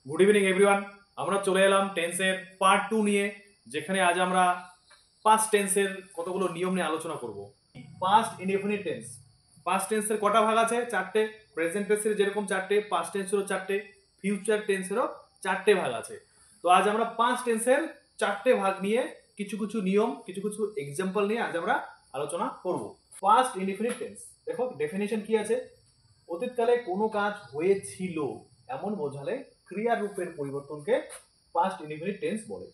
Good evening everyone. আমরা চলে এলাম টেন্সের পার্ট 2 নিয়ে, যেখানে আজ আমরা পাস্ট টেন্সের কতগুলো নিয়ম নিয়ে আলোচনা করব। পাস্ট ইনডেফিনিট টেন্স, পাস্ট টেন্সের কটা ভাগ আছে? চারটে। প্রেজেন্ট টেন্সের যেরকম চারটে, পাস্ট টেন্সেরও চারটে, ফিউচার টেন্সেরও চারটে ভাগ আছে। তো আজ আমরা পাস্ট টেন্সের চারটে ভাগ নিয়ে কিছু কিছু নিয়ম, কিছু কিছু এক্সাম্পল নিয়ে আজ আমরা আলোচনা করব। পাস্ট ইনডেফিনিট টেন্স, দেখো ডেফিনেশন কি আছে? অতীতকালে কোনো কাজ হয়েছিল এমন বোঝালে ক্রিয়ার রূপের পরিবর্তনকে পাস্ট ইনডেফিনিট টেন্স বলে।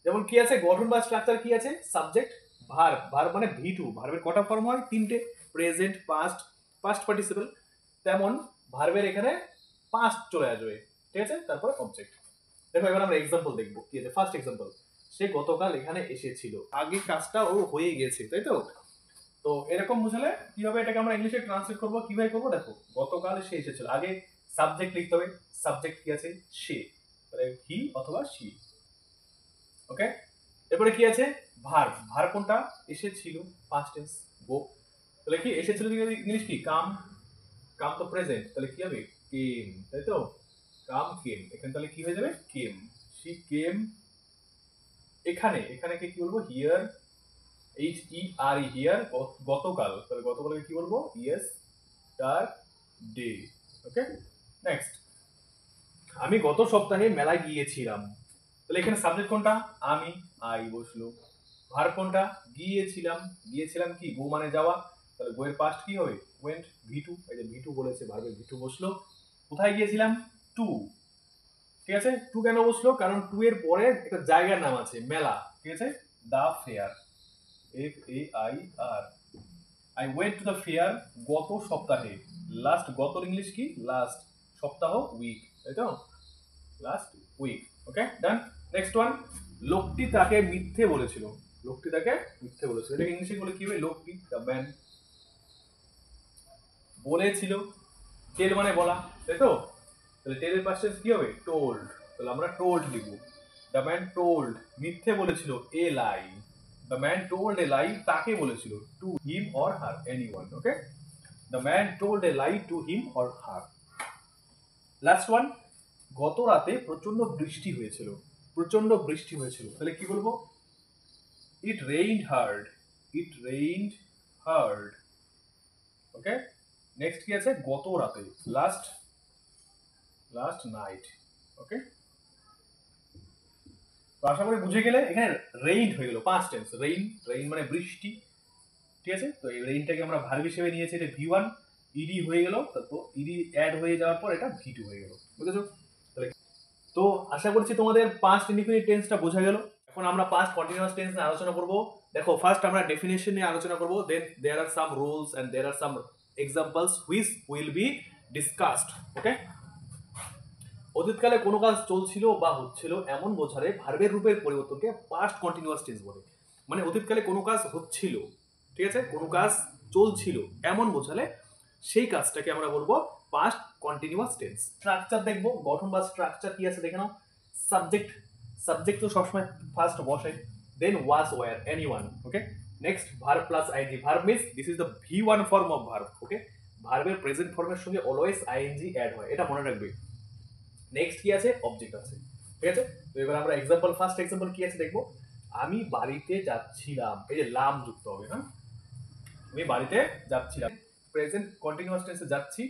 যেমন কি আছে, গঠন বা স্ট্রাকচার কি আছে? সাবজেক্ট, ভার্ব, ভার্ব মানে ভি2, ভার্বের কটা ফর্ম হয়? তিনটে, প্রেজেন্ট, পাস্ট, পাস্ট পার্টিসিপল। তেমন ভার্বের এখানে পাস্ট চলে আসবে, ঠিক আছে? তারপর অবজেক্ট। দেখো এবার আমরা এক্সাম্পল দেখবো কি আছে। ফার্স্ট এক্সাম্পল, সে গতকাল এখানে এসেছিল, আগে কাজটা ও হয়ে গেছে, তাই তো? তো এরকম বুঝালে কি হবে? এটাকে আমরা ইংলিশে ট্রান্সলেট করবো, কিভাবে করবো দেখো। গতকাল সে এসেছিল, আগে সাবজেক্ট লিখতে হবে। সাবজেক্ট কি আছে? সে, তাহলে হি অথবা শি। ওকে, এরপরে কি আছে? ভার্ব, ভার্ব কোনটা? এসেছিল, পাস্ট টেন্স, গো। তাহলে কি এসেছিল ইংলিশ কি? কাম, কাম তো প্রেজেন্ট, তাহলে কি হবে? কেম, তাই তো? কাম কেম, এখানে তাহলে কি হয়ে যাবে? কেম, শি কেম। এখানে এখানে কি বলবো? হিয়ার, HERE, হিয়ার, গতকাল, তাহলে গতকালকে কি বলবো? ইয়েস টার ডে। ওকে, নেক্সট, আমি গত সপ্তাহে মেলায় গিয়েছিলাম, তাহলে এখানে সাবজেক্ট কোনটা? আমি, আই বসলো। ভার্ব কোনটা? গিয়েছিলাম, গিয়েছিলাম কি? গো মানে যাওয়া, তাহলে গো এর পাস্ট কি হবে? ওয়েন্ট, ভি2, এই যে ভি2 বলেছে, ভার্বে ভি2 বসলো। কোথায় গিয়েছিলাম? টু, ঠিক আছে? টু কেন বসলো? কারণ টু এর পরে একটা জায়গার নাম আছে, মেলা, ঠিক আছে? The fair, FAIR। I went to the fair গত সপ্তাহে। লাস্ট, গতর ইংলিশ কি? লাস্ট, সপ্তাহ উইক, তাই তো? Last week. Okay, done. Next one, লোকটি তাকে মিথ্যে বলেছিল, লোকটি তাকে মিথ্যে বলেছিল, এটাকে ইংলিশে বলে কি হবে? লোকটি, দ্য ম্যান। বলেছিল, টেল মানে বলা, তাই তো? তাহলে টেলের পাশে কি হবে? টোল্ড, তাহলে আমরা টোল্ড লিখবো। দ্য ম্যান টোল্ড, মিথ্যে বলেছিল, এ লাই। দ্য ম্যান টোল্ড এ লাই, তাকে বলেছিল, to him or her, anyone. Okay, the man told a lie to him or her. Last one, গত রাতে প্রচন্ড বৃষ্টি হয়েছিল, প্রচন্ড বৃষ্টি হয়েছিল, তাহলে কি বলবো? It rained hard, it rained hard. Okay, next কি আছে? গত রাতে, লাস্ট, লাস্ট নাইট। ওকে, তো আশা করি বুঝে গেলে। এখানে রেইন হয়ে গেল পাস্ট টেন্স, রেইন, রেইন মানে বৃষ্টি, ঠিক আছে? তো এই রেইনটাকে আমরা ভার্ব হিসেবে নিয়েছি, এটা ভি1, ইডি হয়ে গেল, তো ইডি অ্যাড হয়ে যাওয়ার পর এটা ভি2 হয়ে গেল, বুঝেছো? তো আশা করছি তোমাদের পাস্ট ইনডিফিনিট টেন্সটা বোঝা গেল। এখন আমরা পাস্ট কন্টিনিউয়াস টেন্স নিয়ে আলোচনা করব। দেখো ফার্স্ট আমরা ডেফিনেশন নিয়ে আলোচনা করব, then there are some rules and there are some examples which will be discussed. Okay, অতীতকালে কোনো কাজ চলছিল বা হচ্ছিল এমন বোঝালে ভার্বের রূপের পরিবর্তনকে পাস্ট কন্টিনিউয়াস টেন্স বলে। মানে অতীতকালে কোনো কাজ হচ্ছিল, ঠিক আছে, কোনো কাজ চলছিল এমন বোঝালে সেই কাজটাকে আমরা বলবো পাস্ট কন্টিনিউয়াস টেন্স। স্ট্রাকচার দেখবো, গঠন বা স্ট্রাকচার কি আছে দেখে নাও। সাবজেক্ট, সাবজেক্ট তো সবসময় ফার্স্ট বসে, then was, were, anyone. Okay, next verb plus ING, verb means this is the V one form of verb. ওকে, ভার্বের প্রেজেন্ট ফর্মের সঙ্গে অলওয়েজ আইএনজি অ্যাড হয়, এটা মনে রাখবে। নেক্সট কি আছে? অবজেক্ট আছে, ঠিক আছে? তো এবার আমরা এক্সাম্পল, ফার্স্ট এক্সাম্পল কি আছে দেখবো। আমি বাড়িতে যাচ্ছিলাম, এই যে লাম যুক্ত হবে, হ্যাঁ, আমি বাড়িতে যাচ্ছিলাম, প্রেজেন্ট কন্টিনিউয়াস টেন্সে যাচ্ছি,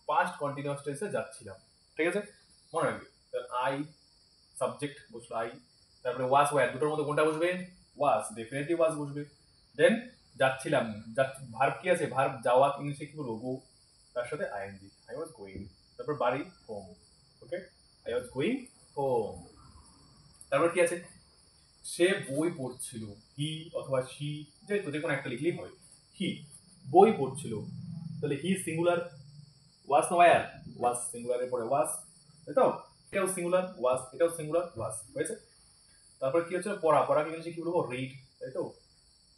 পাস্ট কন্টিনিউয়াস টেন্সে যাচ্ছিলাম, ঠিক আছে? মনে রাখবে। আই, সাবজেক্ট বসলো আই, তারপরে ওয়াজ, ওয়্যার, দুটোর মধ্যে কোনটা বসবে? ওয়াজ, ডেফিনেটলি ওয়াজ বসবে। দেন যাচ্ছিলাম, ভার্ব কি আছে? ভার্ব যাওয়া, ইংলিশে কি বলবো? গো, তার সাথে আইএনজি, আই ওয়াজ গোয়িং। তারপর বাড়ি, home. Okay, I was going home. তারপর কি আছে? সে বই পড়ছিল, হি অথবা শি, যে কোনো একটা লিখলেই হয়। হি বই পড়ছিল, তাহলে হি সিঙ্গুলার, ওয়াজ না ওয়্যার? ওয়াজ, সিঙ্গুলারের পরে ওয়াজ, তাই তো? এটাও সিঙ্গুলার, ওয়াজ, এটাও সিঙ্গুলার, ওয়াজ, হয়েছে? তারপর কি হচ্ছে? পড়া, পড়াকে ইংলিশে কি বলবো? রিড, তাই তো?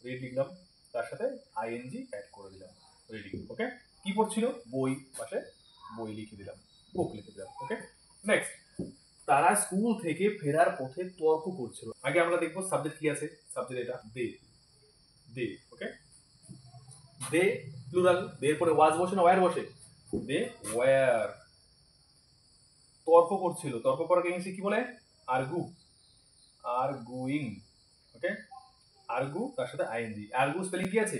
রিড লিখলাম, তার সাথে আইএনজি অ্যাড করে দিলাম, রিডিং। ওকে, কি পড়ছিল? বই, পাশে বই লিখে দিলাম, বুক লিখে দিলাম। ওকে, নেক্সট, তারা স্কুল থেকে ফেরার পথে তর্ক করছিল। আগে আমরা দেখবো সাবজেক্ট কি আছে। সাবজেক্ট এটা দে, দে। ওকে, দে প্লুরাল, দে এর পরে ওয়াজ বসে না ওয়্যার বসে? দে ওয়্যার তর্ক করছিল, তর্ক করাকে ইংলিশে কি বলে? Argue, arguing. ওকে, আর্গু তার সাথে আইএনজি। আর্গু স্পেলিং কি আছে?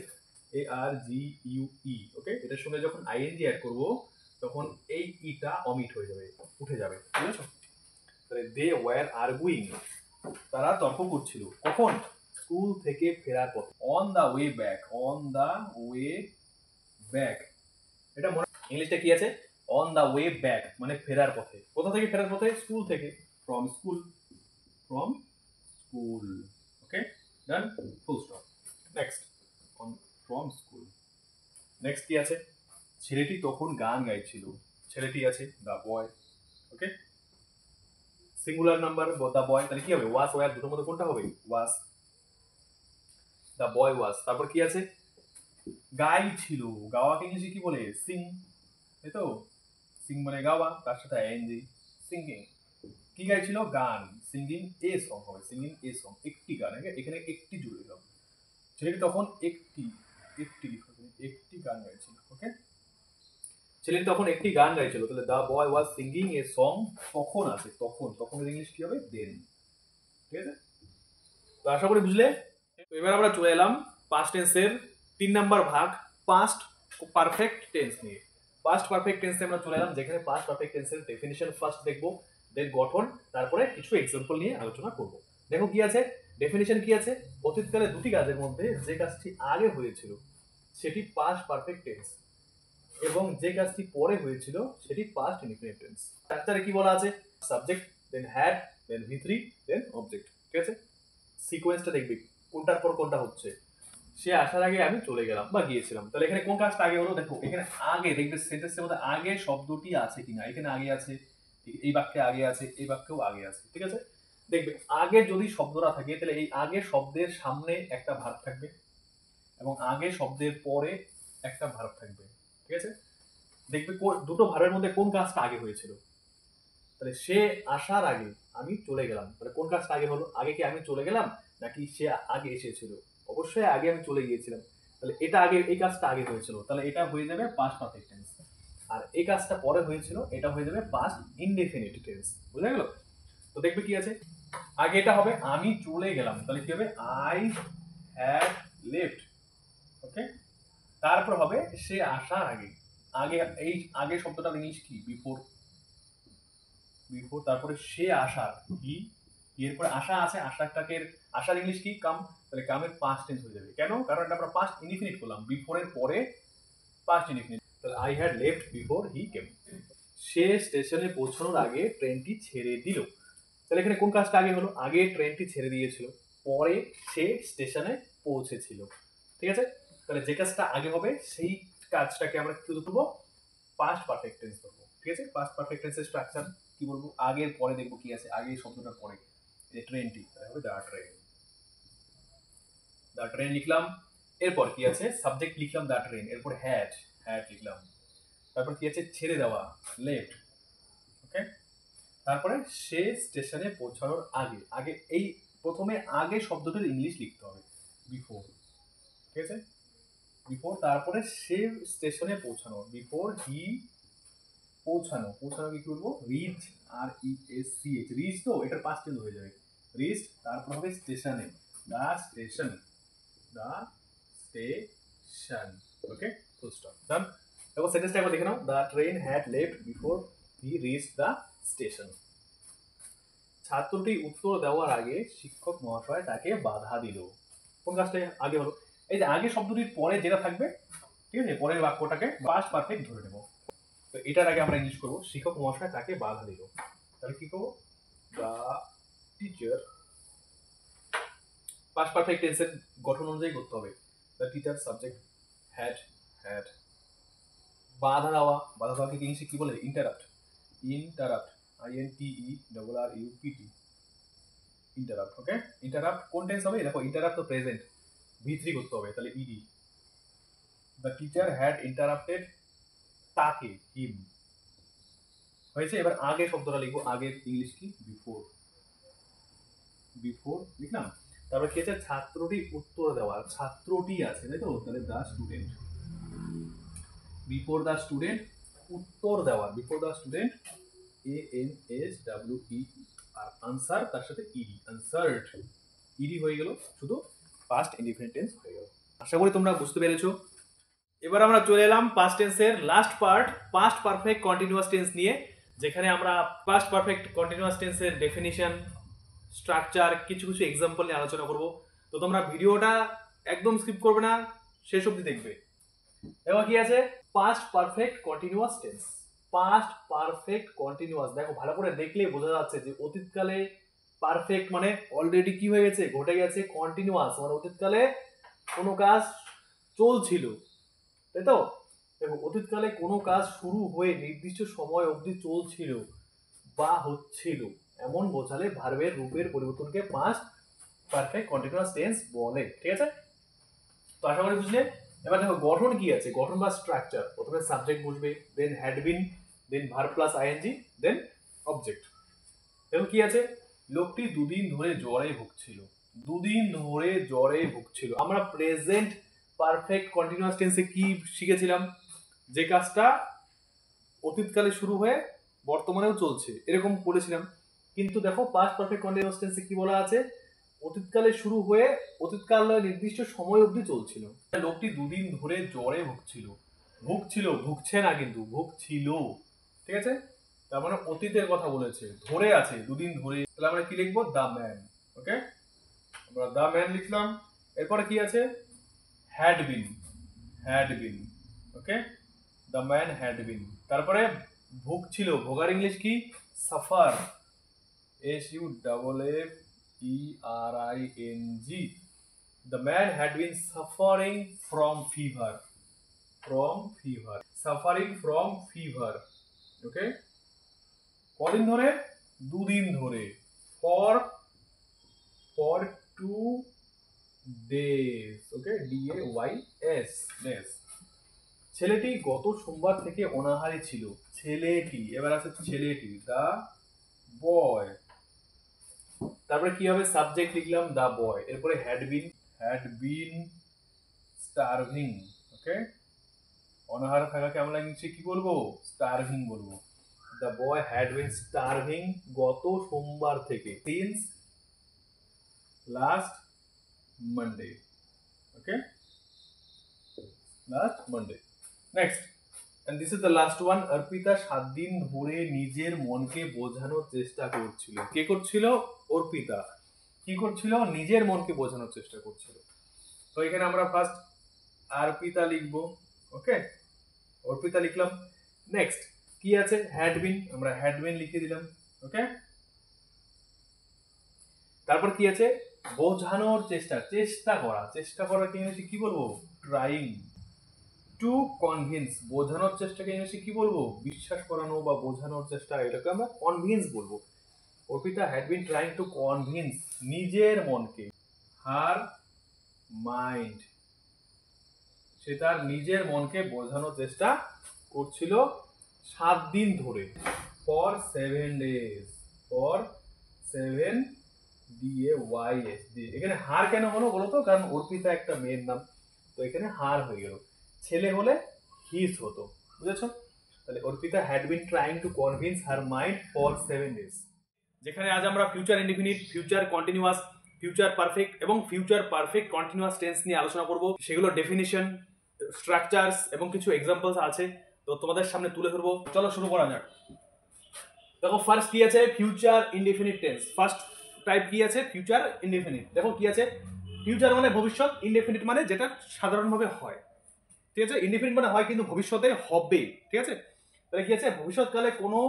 ARGUE। ওকে, এটার সঙ্গে যখন আইএনজি অ্যাড করব তখন এই ইটা অমিট হয়ে যাবে, উঠে যাবে, বুঝেছো? তাহলে দে ওয়্যার আর্গুইং, তারা তর্ক করছিল। কখন? স্কুল থেকে ফেরার পথে। On the way back, on the way back. এটা মনে, ইংলিশটা কি আছে? অন দা ওয়ে ব্যাক মানে ফেরার পথে। কোথা থেকে ফেরার পথে? স্কুল থেকে। From school, from school. Okay, done, full stop. Next, on from school. Next কি আছে? ছেলেটি তখন গান গাইছিল। ছেলেটি আছে দা বয়। ওকে, সিঙ্গুলার নাম্বার দা বয়, তাহলে কি হবে? ওয়াজ ওয়্যার দুটোর মধ্যে কোনটা হবে? ওয়াজ। দা বয় ওয়াজ। তারপর কি আছে? গাইছিল। গাওয়াকে ইংলিশে কি বলে? সিং, তাই তো? সিং মানে গাওয়া, তার সাথে আইএনজি, সিঙ্গিং। কি গাইছিল? গান। সিঙ্গিং এ সং হবে, সিঙ্গিং এ সং, একটি গান। এখানে একটি জুড়ে দিলাম। ছেলেটি তখন একটি একটি গান গাইছিল। ওকে, ছেলেটি তখন একটি গান গাইছিল, তাহলে দা বয় ওয়াজ সিঙ্গিং এ সং। তখন আছে, তখন, তখনের ইংলিশ কি হবে? দেন। ঠিক আছে, তো আশা করি বুঝলে। তো এবার আমরা চলে এলাম পাস্ট টেন্সের 3 নাম্বার ভাগ, পাস্ট পারফেক্ট টেন্স নিয়ে। পাস্ট পারফেক্ট টেন্সে আমরা চলে এলাম, যেখানে পাস্ট পারফেক্ট টেন্সের ডেফিনিশন ফার্স্ট দেখবো, দেন গঠন, তারপরে কিছু এক্সাম্পল নিয়ে আলোচনা করব। দেখো কি আছে, ডেফিনিশন কি আছে? অতীতকালে দুটি কাজের মধ্যে যে কাজটি আগে হয়েছিল সেটি পাস্ট পারফেক্ট টেন্স, এবং যে কাজটি পরে হয়েছিল সেটি পাস্ট ইনডিফিনিট টেন্স। স্ট্রাকচারে কি বলা আছে? Subject, then had, then V3, then object. ঠিক আছে, সিকোয়েন্সটা দেখবি কোনটার পর কোনটা হচ্ছে। সে আসার আগে আমি চলে গেলাম বা গিয়েছিলাম, তাহলে এখানে কোন কাজটা আগে হলো? দেখো এখানে আগে, দেখবে সেন্টেন্সের মধ্যে আগে শব্দটি আছে কিনা। এখানে আগে আছে, এই বাক্যে আগে আছে, এই বাক্যেও আগে আছে। ঠিক আছে, দেখবে আগে যদি শব্দটা থাকে তাহলে এই আগে শব্দের সামনে একটা ভার্ব থাকবে এবং আগে শব্দের পরে একটা ভার্ব থাকবে। ঠিক আছে, দেখবে দুটো ভার্বের মধ্যে কোন কাজটা আগে হয়েছিল। তাহলে সে আসার আগে আমি চলে গেলাম, তাহলে কোন কাজটা আগে হলো? আগে কি আমি চলে গেলাম নাকি সে আগে এসেছিল? অবশ্যই আগে আমি চলে গিয়েছিলাম, তাহলে এটা আগে, এই কাজটা আগে হয়েছিল, তাহলে এটা হয়ে যাবে পাস্ট পারফেক্ট টেন্স। আর এই কাজটা পরে হয়েছিল, এটা হয়ে যাবে পাস্ট ইনডেফিনিট টেন্স। বুঝা গেল? তো দেখবে কি আছে, আগে এটা হবে আমি চলে গেলাম, তাহলে কি হবে? I had left. ওকে, তারপর হবে সে আসার আগে। আগে, এই আগে শব্দটার ইংলিশ কি? বিফোর। বিফোর, তারপরে সে আসার, কি, এরপরে আশা আছে, আশাটাকে, আশার ইংলিশ কি? কাম। তাহলে কামের পাস্ট টেন্স হয়ে যাবে। কেন? কারণ এটা আমরা পাস্ট ইনডিফিনিট করলাম, বিফোরের পরে পাস্ট ইনডিফিনিট। তাহলে I had left before he came. সে স্টেশনে পৌঁছানোর আগে ট্রেনটি ছেড়ে দিল। তাহলে এখানে কোন কাজটা আগে হলো? আগে ট্রেনটি ছেড়ে দিয়েছিল, পরে সে স্টেশনে পৌঁছেছিল। ঠিক আছে, তাহলে যে কাজটা আগে হবে সেই কাজটাকে আমরা কি করবো? পাস্ট পারফেক্ট টেন্স করবো। ঠিক আছে, পাস্ট পারফেক্ট টেন্সের স্ট্রাকচার কি বলবো? আগের পরে দেখবো কি আছে, আগে শব্দটার পরে এই ট্রেনটি, তাহলে হবে দা ট্রেন। দা ট্রেন লিখলাম, এরপর কি আছে? সাবজেক্ট লিখলাম দা ট্রেন, এরপর হ্যাড, হ্যাড লিখলাম, তারপর কি আছে? ছেড়ে দেওয়া, লেফট। ওকে, তারপরে সে স্টেশনে পৌঁছানোর আগে, আগে এই প্রথমে আগে শব্দটার ইংলিশ লিখতে হবে, বিফোর। ঠিক আছে, বিফোর, তারপরে সে স্টেশনে পৌঁছানো, বিফোর হি, পৌঁছানো, পৌঁছানো কি করবো? রিচ, REACH, রিচ, তো এটার পাস্ট টেন্স হয়ে যাবে রিচ, তারপর হবে স্টেশনে, the station, the station. Okay, full stop, done. দেখো সেন্টেন্সটা একবার দেখে নাও, the train had left before he reach the station. ছাত্রটি উত্তর দেওয়ার আগে শিক্ষক মহাশয় তাকে বাধা দিল। কোন কাজটা আগে হলো? এই যে আগে শব্দটির পরে যেটা থাকবে, ঠিক আছে, পরের বাক্যটাকে পাস্ট পারফেক্ট ধরে নেব। তো এটার আগে আমরা ইংলিশ করবো, শিক্ষক মহাশয় তাকে বাধা দিল। তাহলে কি করবো? দা টিচার, পাস্ট পারফেক্ট টেন্সের গঠন অনুযায়ী করতে হবে। The teacher, subject, had, had, বাধা দেওয়া, বাধা দেওয়াকে ইংলিশে কি বলে? Interrupt, interrupt, INTERRUPT, interrupt. Okay, interrupt কোন টেন্স হবে? দেখো ইন্টারাপ্ট তো প্রেজেন্ট, V3 করতে হবে, তাহলে ED। The teacher had interrupted তাকে, হিম, হয়েছে। এবার আগে শব্দটা লিখবো, আগের ইংলিশ কি? বিফোর, বিফোর লিখলাম। তারপর কি আছে? ছাত্রটি উত্তর দেওয়ার, ছাত্রটি আছে তাই তো, তাহলে the student, before the student, উত্তর দেওয়ার, বিফোর দা স্টুডেন্ট ANSWE আর আনসার তার সাথে ইডি, আনসার্ড, ইডি হয়ে গেল, শুধু পাস্ট ইনডিফিনিট টেন্স হয়ে গেল। আশা করি তোমরা বুঝতে পেরেছো। এবার আমরা চলে এলাম পাস্ট টেন্সের last part, past perfect continuous tense নিয়ে, যেখানে আমরা পাস্ট পারফেক্ট কন্টিনিউয়াস টেন্সের ডেফিনিশন, স্ট্রাকচার, কিছু কিছু এক্সাম্পল নিয়ে আলোচনা করব। তো তোমরা ভিডিওটা একদম স্কিপ করবে না, শেষ অবধি দেখবে। এবার কি আছে? Past perfect continuous tense. Past perfect continuous, দেখো ভালো করে দেখলেই বোঝা যাচ্ছে যে অতীতকালে পারফেক্ট মানে অলরেডি কি হয়ে গেছে, ঘটে গেছে। কন্টিনিউয়াস মানে অতীতকালে কোনো কাজ চলছিল, তাই তো? দেখো অতীতকালে কোনো কাজ শুরু হয়ে নির্দিষ্ট সময় অবধি চলছিল বা হচ্ছিল, এমন বোঝালে ভার্বের রূপের পরিবর্তনকে পাস্ট পারফেক্ট কন্টিনিউয়াস টেন্স বলে। ঠিক আছে, তো আশা করি বুঝলে। এবার দেখো গঠন কি আছে, গঠন বা স্ট্রাকচার। প্রথমে সাবজেক্ট বুঝবে, then had been, then verb plus ING, then object. দেখো কি আছে, লোকটি দুদিন ধরে জ্বরে ভুগছিল। দুদিন ধরে জ্বরে ভুগছিল। আমরা প্রেজেন্ট পারফেক্ট কন্টিনিউয়াস টেন্সে কি শিখেছিলাম? যে কাজটা অতীতকালে শুরু হয়ে বর্তমানেও চলছে, এরকম বলেছিলাম। কিন্তু দেখো পাস্ট পারফেক্ট কন্টিনিউয়াস টেন্সে কি বলা আছে? অতীতকালে শুরু হয়ে অতীতকালে নির্দিষ্ট সময় অবধি চলছিল। লোকটি দুদিন ধরে জ্বরে ভুগছিল। ভুগছিল, ভুগছে না কিন্তু, ভুগছিল। ঠিক আছে, তার মানে অতীতের কথা বলেছে, ধরে আছে দুদিন ধরে। তাহলে আমরা কি লিখবো? The man. ওকে, আমরা দ্য ম্যান লিখলাম। এরপরে কি আছে? Had been, had been. Okay, the man had been. তারপরে ভুগছিল, ভোগার ইংলিশ কি? Suffer, SUFFERING। The man had been suffering from fever, from fever, suffering from fever. Okay, কদিন ধরে? দুদিন ধরে। for 2 days. Okay, DAYS, days। ছেলেটি গত সোমবার থেকে অনাহারে ছিল। ছেলেটি, এবার আছে ছেলেটি, দা বয়। তারপরে কি হবে? সাবজেক্ট লিখলাম দা বয়, এরপরে হ্যাড বিন স্টারভিং। ওকে, অনাহারে থাকাকে আমরা ইংলিশে কি বলবো? স্টারভিং বলবো। The boy had been starving গত সোমবার থেকে, since last Monday. Okay, last Monday. Next, and this is the last one. Arpita 7 দিন ধরে নিজের মনকে বোঝানোর চেষ্টা করছিল। কে করছিল? অর্পিতা। কি করছিল? নিজের মনকে বোঝানোর চেষ্টা করছিল। তো এখানে আমরা ফার্স্ট অর্পিতা লিখবো। ওকে, অর্পিতা লিখলাম। নেক্সট কি আছে? হ্যাড বিন, আমরা হ্যাড বিন লিখে দিলাম। ওকে, তারপর কি আছে? বোঝানোর চেষ্টা, চেষ্টা করা। চেষ্টা করাকে ইংলিশে কি বলবো? ট্রাইং। টু কনভিন্স, বোঝানোর চেষ্টাকে ইংলিশে কি বলবো? বিশ্বাস করানো বা বোঝানোর চেষ্টা, এটাকে আমরা কনভিন্স বলবো। Arpita had been trying to convince, নিজের মনকে, হার মাইন্ড, সে তার নিজের মনকে বোঝানোর চেষ্টা করছিল 7 দিন ধরে। For 7 days, for 7 DAYS। এখানে হার কেন হলো বলো তো? কারণ অর্পিতা একটা মেয়ের নাম, তো এখানে হার হয়ে গেল। ছেলে হলে হিস হতো, বুঝেছো? তাহলে Arpita had been trying to convince her mind for 7 days। যেখানে আজ আমরা future indefinite, future continuous, future perfect এবং ফিউচার পারফেক্ট কন্টিনিউয়াস টেন্স নিয়ে আলোচনা করব। সেগুলো ডেফিনিশন, স্ট্রাকচারস এবং কিছু এক্সাম্পলস আছে, তো তোমাদের সামনে তুলে ধরবো। চলো শুরু করা যাক। দেখো ফার্স্ট কি আছে? Future indefinite tense. First type কি আছে? Future indefinite. দেখো কি আছে? ফিউচার মানে ভবিষ্যৎ, ইনডিফিনিট মানে যেটা সাধারণভাবে হয়। ঠিক আছে, ইনডিফিনিট মানে হয় কিন্তু ভবিষ্যতে হবে। ঠিক আছে, তাহলে কি আছে? ভবিষ্যৎকালে কোনো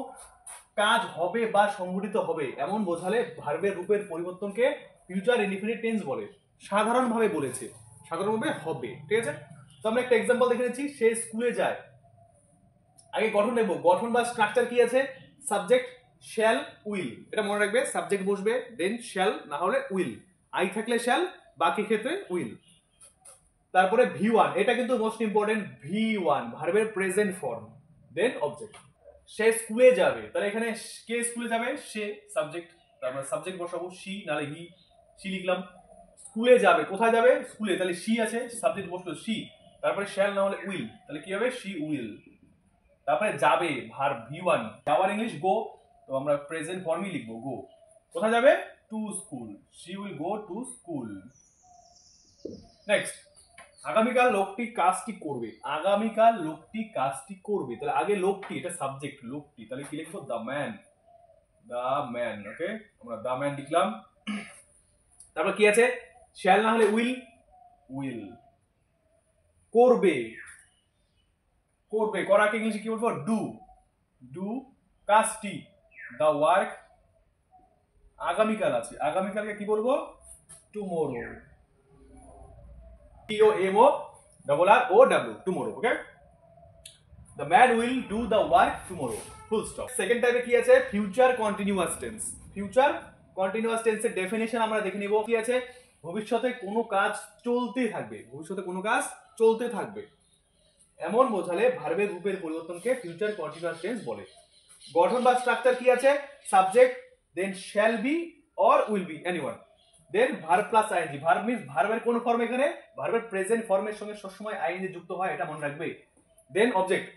কাজ হবে বা সংঘটিত হবে এমন বোঝালে ভার্বের রূপের পরিবর্তনকে ফিউচার ইনডিফিনিট টেন্স বলে। সাধারণভাবে বলেছে, সাধারণভাবে হবে। ঠিক আছে, তো আমরা একটা এক্সাম্পল দেখে নিচ্ছি। সে স্কুলে যায়। আগে গঠন নেব। গঠন বা স্ট্রাকচার কি আছে? সাবজেক্ট শ্যাল উইল, এটা মনে রাখবে। সাবজেক্ট বসবে, দেন শ্যাল, না হলে উইল। আই থাকলে শ্যাল, বাকি ক্ষেত্রে উইল। তারপরে V1, এটা কিন্তু মোস্ট ইম্পর্টেন্ট। V1 ভার্বের প্রেজেন্ট ফর্ম, দেন অবজেক্ট। সে স্কুলে যাবে, তাহলে এখানে কে স্কুলে যাবে? সে সাবজেক্ট, তারপরে সাবজেক্ট বসাবো সি, নালে হি। সি লিখলাম। স্কুলে যাবে, কোথায় যাবে? স্কুলে, তাহলে সি আছে, সাবজেক্ট বসলো সি, তারপরে শ্যাল না হলে উইল, তাহলে কি হবে? She will. তারপরে যাবে, ভার্ব V1, যাওয়ার ইংলিশ গো, তো আমরা প্রেজেন্ট ফর্মই লিখবো গো। কোথায় যাবে? To school, she will go to school. Next, আগামীকাল লোকটি কাজটি করবে। আগামীকাল লোকটি কাজটি করবে, তাহলে আগে লোকটি, এটা সাবজেক্ট লোকটি, তাহলে কি লিখবো? The man, the man. Okay, আমরা দ্য ম্যান লিখলাম। তারপর কি আছে? শ্যাল না হলে উইল, উইল। করবে, করবে, করাকে ইংলিশে কি বলবো? ডু, ডু কাজটি, দ্য ওয়ার্ক। আগামীকাল আছে, আগামীকালকে কি বলবো? Tomorrow, TOMORROW, tomorrow. Okay, the man will do the work tomorrow, full stop. Second টাইপে কি আছে? Future continuous tense. Future continuous টেন্সের ডেফিনেশন আমরা দেখে নিব। কি আছে? ভবিষ্যতে কোনো কাজ চলতে থাকবে, ভবিষ্যতে কোনো কাজ চলতে থাকবে এমন বোঝালে ভার্বের রূপের পরিবর্তনকে ফিউচার কন্টিনিউয়াস টেন্স বলে। গঠন বা স্ট্রাকচার কি আছে? Subject, then shall be or will be, anyone, then verb plus ING. Verb means ভার্বের কোন ফর্ম? এখানে ভার্বের প্রেজেন্ট ফর্মের সঙ্গে সবসময় আইএনজি যুক্ত হয়, এটা মনে রাখবে। দেন অবজেক্ট।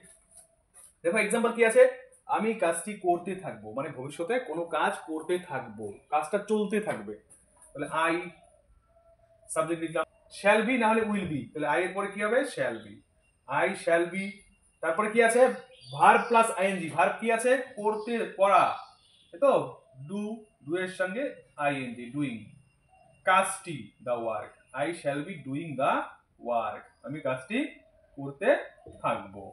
দেখো এক্সাম্পল কি আছে? আমি কাজটি করতে থাকবো, মানে ভবিষ্যতে কোনো কাজ করতে থাকবো, কাজটা চলতে থাকবে, তাহলে আই সাবজেক্ট লিখলাম। শ্যাল বি না হলে উইল বি, তাহলে আই এর পরে কি হবে? Shall be, I shall be. তারপরে কি আছে? Verb plus ING. ভার্ব কি আছে? করতে, করা, তাই তো, ডু, ডু এর সঙ্গে আইএনজি, ডুইং। কাজটি, the work, I shall be doing the work, আমি কাজটি করতে থাকবো।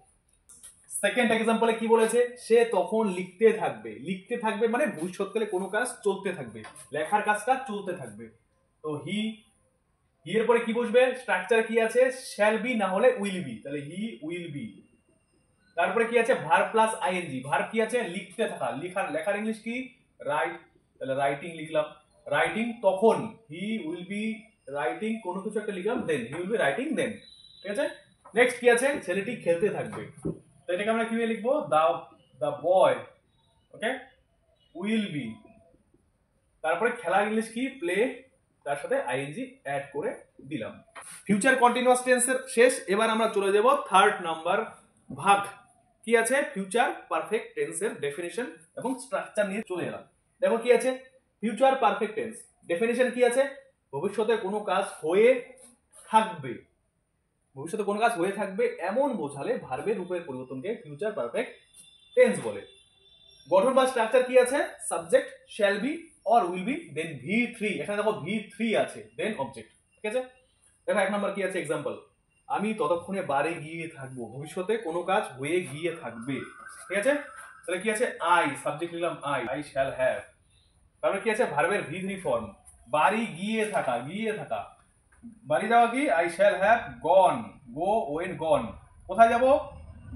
সেকেন্ড এক্সাম্পলে কি বলেছে? সে তখন লিখতে থাকবে। লিখতে থাকবে মানে ভবিষ্যৎকালে কোনো কাজ চলতে থাকবে, লেখার কাজটা চলতে থাকবে। তো হি, হি এর পরে কি বসবে? স্ট্রাকচার কি আছে? শ্যাল বি না হলে উইল বি, তাহলে হি উইল বি। তারপরে কি আছে? Verb plus ING. ভার্ব কি আছে? লিখতে থাকা, লেখার, লেখার ইংলিশ কি? রাইট, তাহলে রাইটিং লিখলাম। রাইটিং তখন, হি উইল বি রাইটিং, কোনো কিছু একটা লিখলাম, দেন হি উইল বি রাইটিং দেন। ঠিক আছে। নেক্সট কি আছে? ছেলেটি খেলতে থাকবে, তো এটাকে আমরা কিভাবে লিখবো? দা বয়, ওকে, উইল বি। তারপরে খেলার ইংলিশ কি? প্লে, তার সাথে আইএনজি অ্যাড করে দিলাম। ফিউচার কন্টিনিউয়াস টেন্সের শেষ। এবার আমরা চলে যাব থার্ড নাম্বার ভাগ। কি আছে? ফিউচার পারফেক্ট টেন্সের ডেফিনিশন এবং স্ট্রাকচার নিয়ে চলে এলাম। দেখো কি আছে? ফিউচার পারফেক্ট টেন্স ডেফিনিশন কি আছে? ভবিষ্যতে কোনো কাজ হয়ে থাকবে, ভবিষ্যতে কোনো কাজ হয়ে থাকবে এমন বোঝালে ভার্বের রূপের পরিবর্তনকে ফিউচার পারফেক্ট টেন্স বলে। গঠন বা স্ট্রাকচার কি আছে? Subject, shall be or will be, then V3। এখানে দেখো V3 আছে, দেন অবজেক্ট। ঠিক আছে। দেখো এক নাম্বার কি আছে? এক্সাম্পল, আমি ততক্ষণে বাড়ি গিয়ে থাকবো, ভবিষ্যতে কোনো কাজ হয়ে গিয়ে থাকবে। ঠিক আছে। তাহলে কি আছে? আই সাবজেক্ট নিলাম, আই শ্যাল হ্যাভ। তারপরে কি আছে? ভার্বের V3 ফর্ম, বাড়ি গিয়ে থাকা, গিয়ে থাকা, বাড়ি যাওয়া কি? I shall have gone, go went gone. কোথায় যাব?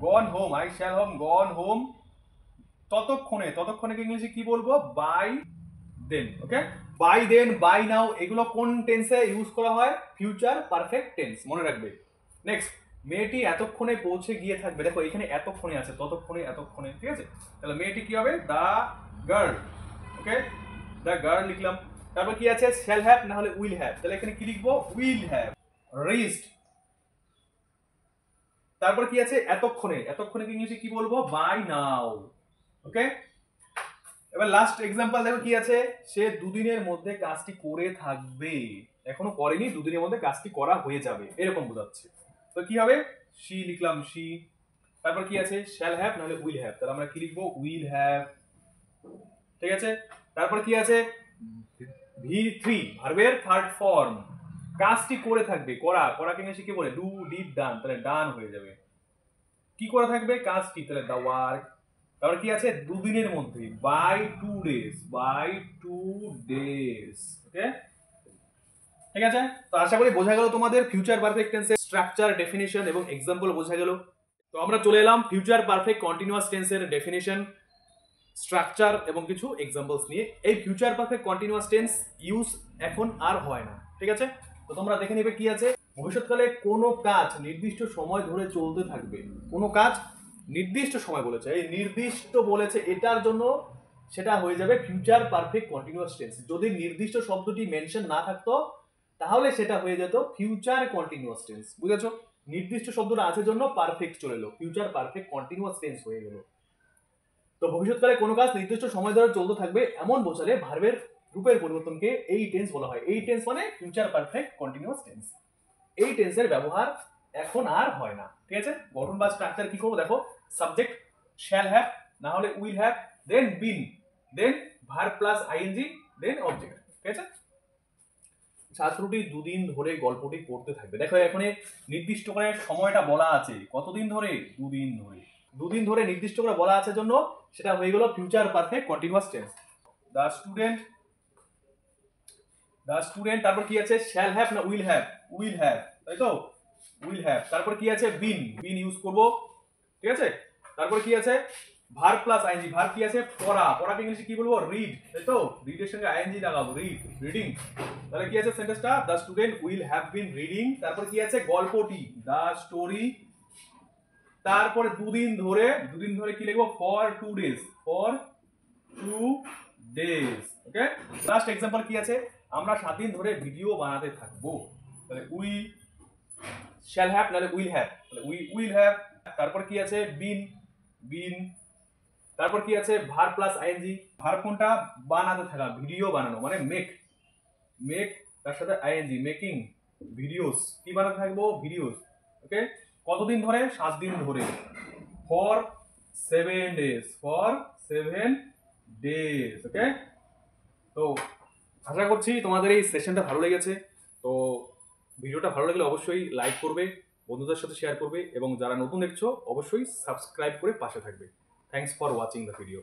Gone home, I shall home gone home. ততক্ষণে, ততক্ষণে ইংলিশে কি বলবো? By then. Okay, by then, by now, এগুলো কোন টেন্সে ইউজ করা হয়? ফিউচার পারফেক্ট টেন্স, মনে রাখবে। নেক্সট, মেয়েটি এতক্ষণে পৌঁছে গিয়ে থাকবে। দেখো এখানে এতক্ষণে আছে, ততক্ষণে, এতক্ষণে। ঠিক আছে। তাহলে মেয়েটি কি হবে? দা গার্ল। ওকে, দা গার্ল লিখলাম। তারপর কি আছে? শ্যাল হ্যাভ না হলে উইল হ্যাভ, তাহলে এখানে কি লিখবো? Will have reached. তারপর কি আছে? এতক্ষণে, এতক্ষণে ইংলিশে কি বলবো? বাই নাও। ওকে, এবার লাস্ট এক্সাম্পল দেখো কি আছে? সে দুদিনের মধ্যে কাজটি করে থাকবে, এখনো করেনি, দুদিনের মধ্যে কাজটি করা হয়ে যাবে, এরকম বোঝাচ্ছে। তো কি হবে? শি লিখলাম, শি। তারপর কি আছে? শ্যাল হ্যাভ নাহলে উইল হ্যাভ, তাহলে আমরা কি লিখবো? Will have. ঠিক আছে। তারপর কি আছে? V3 ভার্বের থার্ড ফর্ম, কাজটি করে থাকবে, করা, করাকে ইংলিশে কি বলে? ডু, ডিড, ডান, তাহলে ডান হয়ে যাবে। কি করে থাকবে? কাজটি, তাহলে দা ওয়ার্ক। তারপর কি আছে? দুদিনের মধ্যে, বাই 2 days, বাই 2 days। ওকে, ঠিক আছে। তো আশা করি বোঝা গেল তোমাদের ফিউচার পারফেক্ট টেন্সের স্ট্রাকচার, ডেফিনিশন এবং এক্সাম্পল বোঝা গেল। তো আমরা চলে এলাম ফিউচার পারফেক্ট কন্টিনিউয়াস টেন্সের ডেফিনিশন, স্ট্রাকচার এবং কিছু এক্সাম্পলস নিয়ে। এই future perfect continuous tense use এখন আর হয় না। ঠিক আছে। তো তোমরা দেখে নেবে কি আছে? ভবিষ্যৎকালে কোনো কাজ নির্দিষ্ট সময় ধরে চলতে থাকবে, কোনো কাজ নির্দিষ্ট সময় বলেছে, এই নির্দিষ্ট বলেছে, এটার জন্য সেটা হয়ে যাবে ফিউচার পারফেক্ট কন্টিনিউয়াস টেন্স। যদি নির্দিষ্ট শব্দটি মেনশন না থাকতো তাহলে সেটা হয়ে যেত ফিউচার কন্টিনিউয়াস টেন্স। বুঝেছো? নির্দিষ্ট শব্দটা আছে জন্য পারফেক্ট চলে এলো, ফিউচার পারফেক্ট কন্টিনিউয়াস টেন্স হয়ে গেল। তো ভবিষ্যৎকালে কোনো কাজ নির্দিষ্ট সময় ধরে চলতে থাকবে এমন বোঝালে ভার্বের রূপের পরিবর্তনকে এই টেন্স বলা হয়। এই টেন্স মানে ফিউচার পারফেক্ট কন্টিনিউয়াস টেন্স। এই টেন্সের ব্যবহার এখন আর হয় না। ঠিক আছে, গঠন বা স্ট্রাকচার কি করবো দেখো, সাবজেক্ট শ্যাল হ্যাভ, না হলে will have, then been, then verb plus ING, then object. ঠিক আছে, ছাত্রটি দুদিন ধরে গল্পটি পড়তে থাকবে। দেখো এখানে নির্দিষ্ট করে সময়টা বলা আছে, কতদিন ধরে, দুদিন ধরে। দুদিন ধরে নির্দিষ্ট করে বলা আছে জন্য সেটা হয়ে গেল future perfect continuous tense. The student, তারপর কি আছে, শ্যাল হ্যাভ না উইল হ্যাভ, উইল হ্যাভ, তাই তো, উইল হ্যাভ। তারপর কি আছে, বিন ইউজ করব। ঠিক আছে, তারপর কি আছে, ভার্ব প্লাস আইএনজি, ভার্ব কি আছে, পড়া, পড়াকে ইংলিশে কি বলবো, রিড, তাই তো, রিডের সঙ্গে আইএনজি লাগাবো, রিডিং। তাহলে কি আছে সেন্টেন্সটা, the student will have been reading. তারপর কি আছে, গল্পটি, দ্য স্টোরি। তারপরে দুদিন ধরে কি লিখবো, for 2 days, for 2 days। Okay, last example কি আছে, আমরা 7 দিন ধরে ভিডিও বানাতে থাকবো। তাহলে উই শ্যাল হ্যাভ নালে উইল হ্যাভ, তাহলে উই উইল হ্যাভ। তারপর কি আছে, বিন। তারপর কি আছে, ভার্ব প্লাস আইএনজি, ভার্ব কোনটা, বানাতে থাকা, ভিডিও বানানো মানে মেক, তার সাথে আইএনজি, মেকিং ভিডিওস, কি বানাতে থাকবো, ভিডিওস। ওকে, কতদিন ধরে, 7 দিন ধরে, ফর 7 days, ফর 7 days। ওকে, তো আশা করছি তোমাদের এই সেশনটা ভালো লেগেছে। তো ভিডিওটা ভালো লাগলে অবশ্যই লাইক করবে, বন্ধুদের সাথে শেয়ার করবে, এবং যারা নতুন দেখছো অবশ্যই সাবস্ক্রাইব করে পাশে থাকবে। Thanks for watching the video.